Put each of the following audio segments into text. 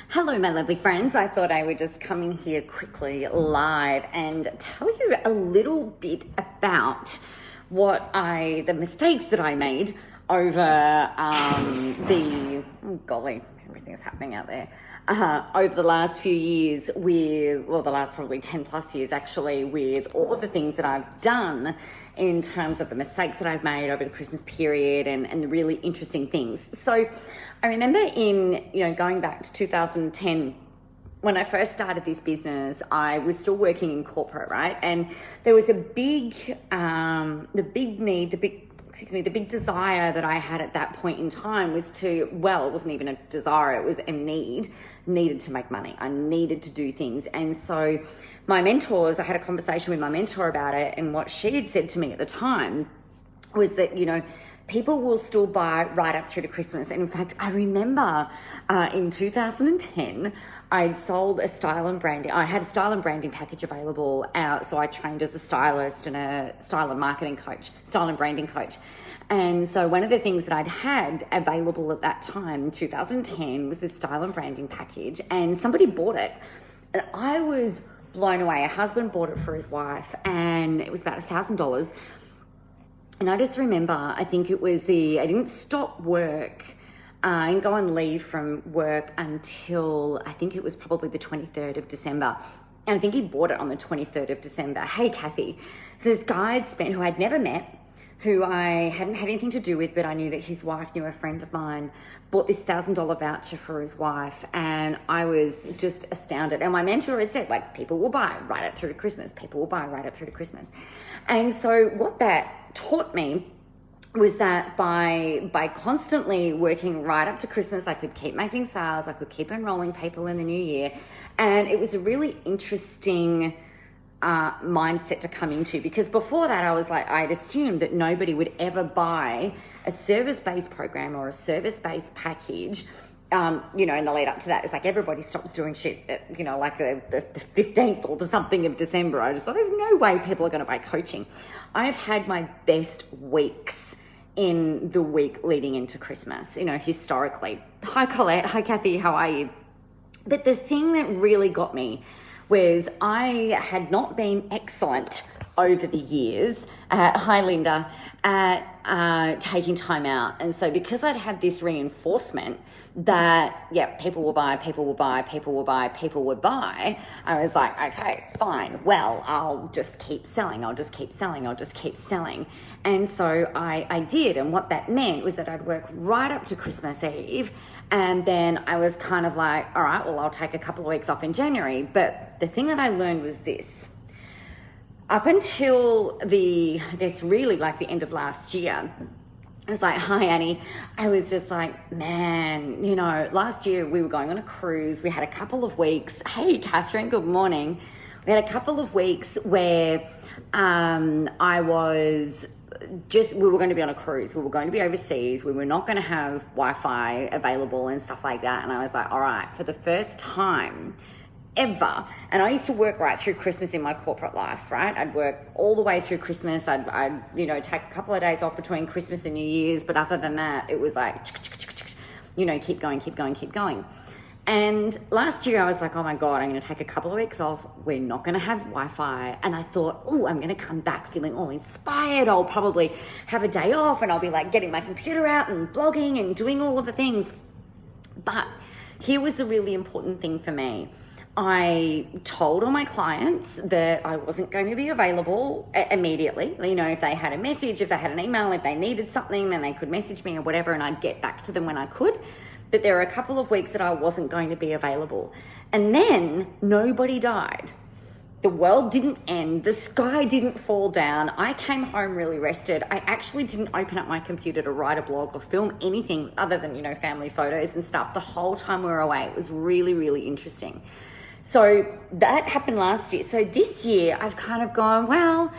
Hello, my lovely friends. I thought I would just come in here quickly live and tell you a little bit about the mistakes that I made over golly, everything is happening out there. Over the last few years the last probably 10 plus years actually, with all of the things that I've done in terms of the mistakes that I've made over the Christmas period and the really interesting things. So I remember going back to 2010, when I first started this business, I was still working in corporate, right? And there was a big desire that I had at that point in time was it wasn't even a desire, it was a needed to make money. I needed to do things. And so I had a conversation with my mentor about it, and what she had said to me at the time was that, people will still buy right up through to Christmas. And in fact, I remember in 2010, I'd sold a style and branding. I had a style and branding package available out. So I trained as a stylist and a style and marketing coach, style and branding coach. And so one of the things that I'd had available at that time in 2010 was this style and branding package, and somebody bought it. And I was blown away. A husband bought it for his wife, and it was about $1,000. And I just remember, I think it was I didn't stop work and go on leave from work until I think it was probably the 23rd of December. And I think he bought it on the 23rd of December. Hey, Kathy. So this guy who I'd never met, who I hadn't had anything to do with, but I knew that his wife knew a friend of mine, bought this $1,000 voucher for his wife. And I was just astounded. And my mentor had said, people will buy right up through to Christmas. People will buy right up through to Christmas. And so what that taught me was that by constantly working right up to Christmas, I could keep making sales, I could keep enrolling people in the new year. And it was a really interesting mindset to come into, because before that I'd assumed that nobody would ever buy a service-based program or a service-based package. In the lead up to that, it's like everybody stops doing shit at, the 15th or the something of December. I just thought, there's no way people are going to buy coaching. I've had my best weeks in the week leading into Christmas, historically. Hi, Colette. Hi, Kathy. How are you? But the thing that really got me was I had not been excellent over the years hi Linda, at taking time out. And so because I'd had this reinforcement that, people will buy, people will buy, people will buy, people would buy, I was like, okay, fine. Well, I'll just keep selling. I'll just keep selling. I'll just keep selling. And so I did. And what that meant was that I'd work right up to Christmas Eve. And then I was kind of like, all right, well, I'll take a couple of weeks off in January. But the thing that I learned was this. Up until really like the end of last year, I was like, hi, Annie. I was just like, man, last year we were going on a cruise. We had a couple of weeks. Hey, Catherine, good morning. We had a couple of weeks where we were going to be on a cruise. We were going to be overseas. We were not going to have Wi-Fi available and stuff like that. And I was like, all right, for the first time ever. And I used to work right through Christmas in my corporate life, right? I'd work all the way through Christmas. I'd take a couple of days off between Christmas and New Year's. But other than that, it was like, keep going, keep going, keep going. And last year I was like, oh my God, I'm going to take a couple of weeks off. We're not going to have Wi-Fi. And I thought, I'm going to come back feeling all inspired. I'll probably have a day off and I'll be like getting my computer out and blogging and doing all of the things. But here was the really important thing for me. I told all my clients that I wasn't going to be available immediately. If they had a message, if they had an email, if they needed something, then they could message me or whatever, and I'd get back to them when I could. But there were a couple of weeks that I wasn't going to be available. And then nobody died. The world didn't end. The sky didn't fall down. I came home really rested. I actually didn't open up my computer to write a blog or film anything other than, family photos and stuff the whole time we were away. It was really, really interesting. So that happened last year. So this year I've kind of gone, well,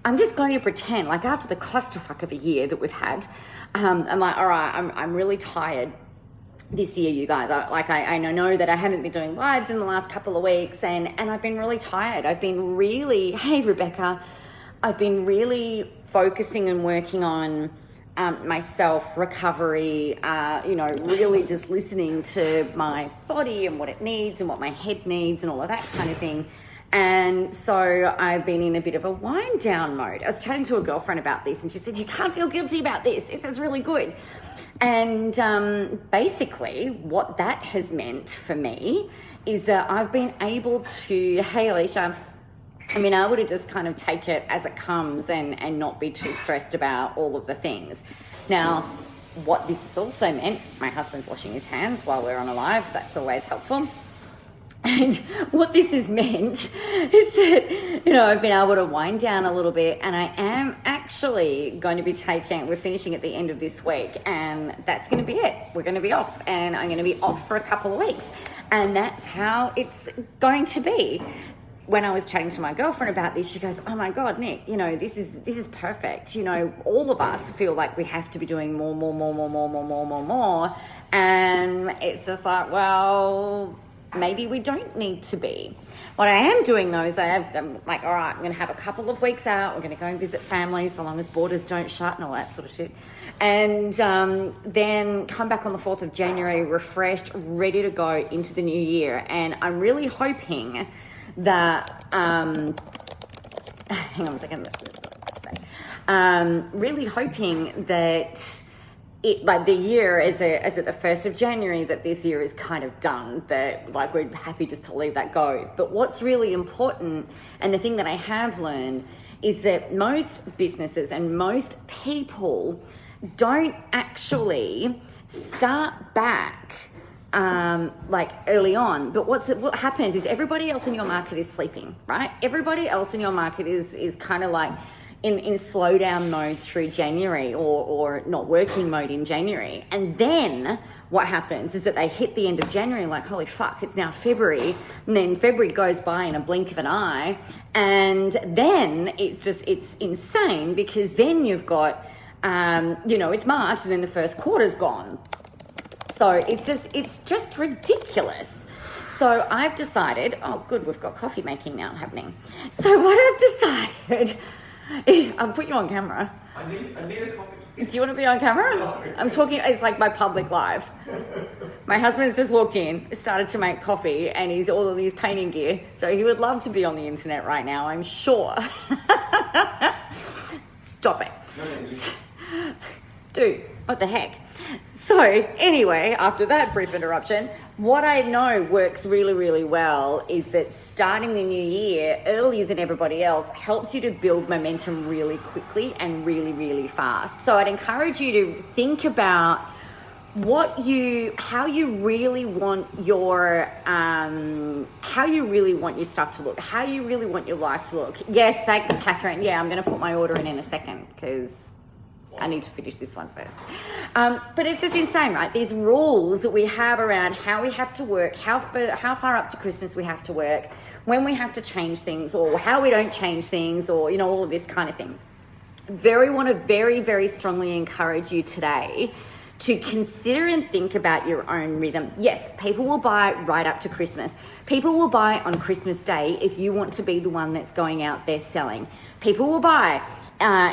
I'm just going to pretend, like after the clusterfuck of a year that we've had, I'm like, all right, I'm really tired this year, you guys. I know that I haven't been doing lives in the last couple of weeks, and I've been really tired. Hey, Rebecca, I've been really focusing and working on myself, recovery, really just listening to my body and what it needs and what my head needs and all of that kind of thing. And so I've been in a bit of a wind down mode. I was chatting to a girlfriend about this and she said, you can't feel guilty about this. This is really good. And basically what that has meant for me is that I've been able to, hey Alicia, I've been able to just kind of take it as it comes and not be too stressed about all of the things. Now, what this has also meant, my husband's washing his hands while we're on a live. That's always helpful. And what this has meant is that, I've been able to wind down a little bit, and I am actually going to be we're finishing at the end of this week, and that's going to be it. We're going to be off, and I'm going to be off for a couple of weeks. And that's how it's going to be. When I was chatting to my girlfriend about this, she goes, oh my God, Nick, this is perfect. All of us feel like we have to be doing more. And it's just like, well, maybe we don't need to be. What I am doing though is I'm like, all right, I'm going to have a couple of weeks out. We're going to go and visit family so long as borders don't shut and all that sort of shit. And then come back on the 4th of January, refreshed, ready to go into the new year. And I'm really hoping that, hang on a second, really hoping that the year is at the 1st of January, that this year is kind of done, that we're happy just to leave that go. But what's really important, and the thing that I have learned, is that most businesses and most people don't actually start back early on. But what happens is everybody else in your market is sleeping, right? Everybody else in your market is kind of like in slow down mode through January or not working mode in January. And then what happens is that they hit the end of January like, holy fuck, it's now February. And then February goes by in a blink of an eye. And then it's insane, because then you've got, it's March and then the first quarter's gone. So it's just ridiculous. So I've decided, oh good, we've got coffee making now happening. So what I've decided is, I'll put you on camera. I need a coffee. Do you want to be on camera? No. I'm talking, it's like my public live. My husband's just walked in, started to make coffee, and he's all of his painting gear. So he would love to be on the internet right now, I'm sure. Stop it. No. Dude, what the heck? So anyway, after that brief interruption, what I know works really, really well is that starting the new year earlier than everybody else helps you to build momentum really quickly and really, really fast. So I'd encourage you to think about how you really want your stuff to look, how you really want your life to look. Yes, thanks, Catherine. Yeah, I'm going to put my order in a second because I need to finish this one first. But it's just insane, right? These rules that we have around how we have to work, how far up to Christmas we have to work, when we have to change things, or how we don't change things, or, all of this kind of thing. Want to very, very strongly encourage you today to consider and think about your own rhythm. Yes, people will buy right up to Christmas. People will buy on Christmas Day if you want to be the one that's going out there selling. People will buy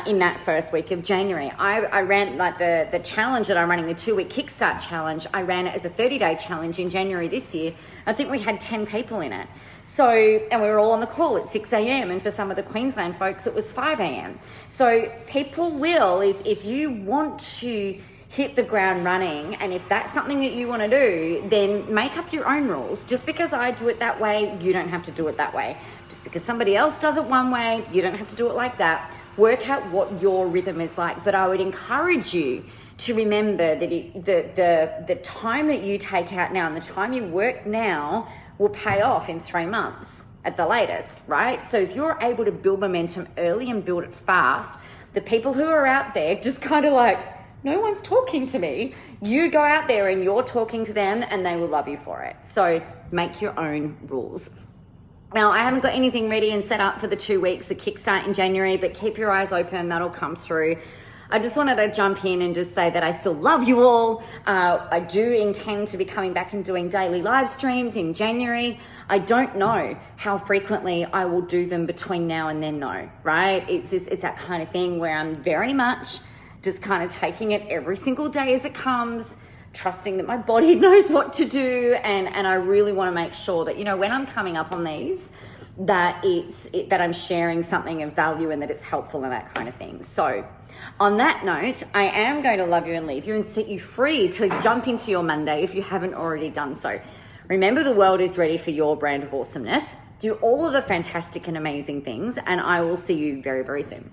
in that first week of January. I ran the challenge that I'm running, the 2-week kickstart challenge. I ran it as a 30-day challenge in January this year. I think we had 10 people in it. So, and we were all on the call at 6 a.m. and for some of the Queensland folks, it was 5 a.m. So people will, if you want to hit the ground running, and if that's something that you want to do, then make up your own rules. Just because I do it that way, you don't have to do it that way. Just because somebody else does it one way, you don't have to do it like that. Work out what your rhythm is like. But I would encourage you to remember that the time that you take out now and the time you work now will pay off in 3 months at the latest, right? So if you're able to build momentum early and build it fast, the people who are out there just kind of like, no one's talking to me. You go out there and you're talking to them and they will love you for it. So make your own rules. Now, I haven't got anything ready and set up for the 2 weeks, the kickstart in January, but keep your eyes open, that'll come through. I just wanted to jump in and just say that I still love you all. I do intend to be coming back and doing daily live streams in January. I don't know how frequently I will do them between now and then though, right? It's that kind of thing where I'm very much just kind of taking it every single day as it comes, trusting that my body knows what to do. And I really want to make sure that, you know, when I'm coming up on these, that that I'm sharing something of value and that it's helpful and that kind of thing. So on that note, I am going to love you and leave you and set you free to jump into your Monday if you haven't already done so. Remember, the world is ready for your brand of awesomeness. Do all of the fantastic and amazing things, and I will see you very, very soon.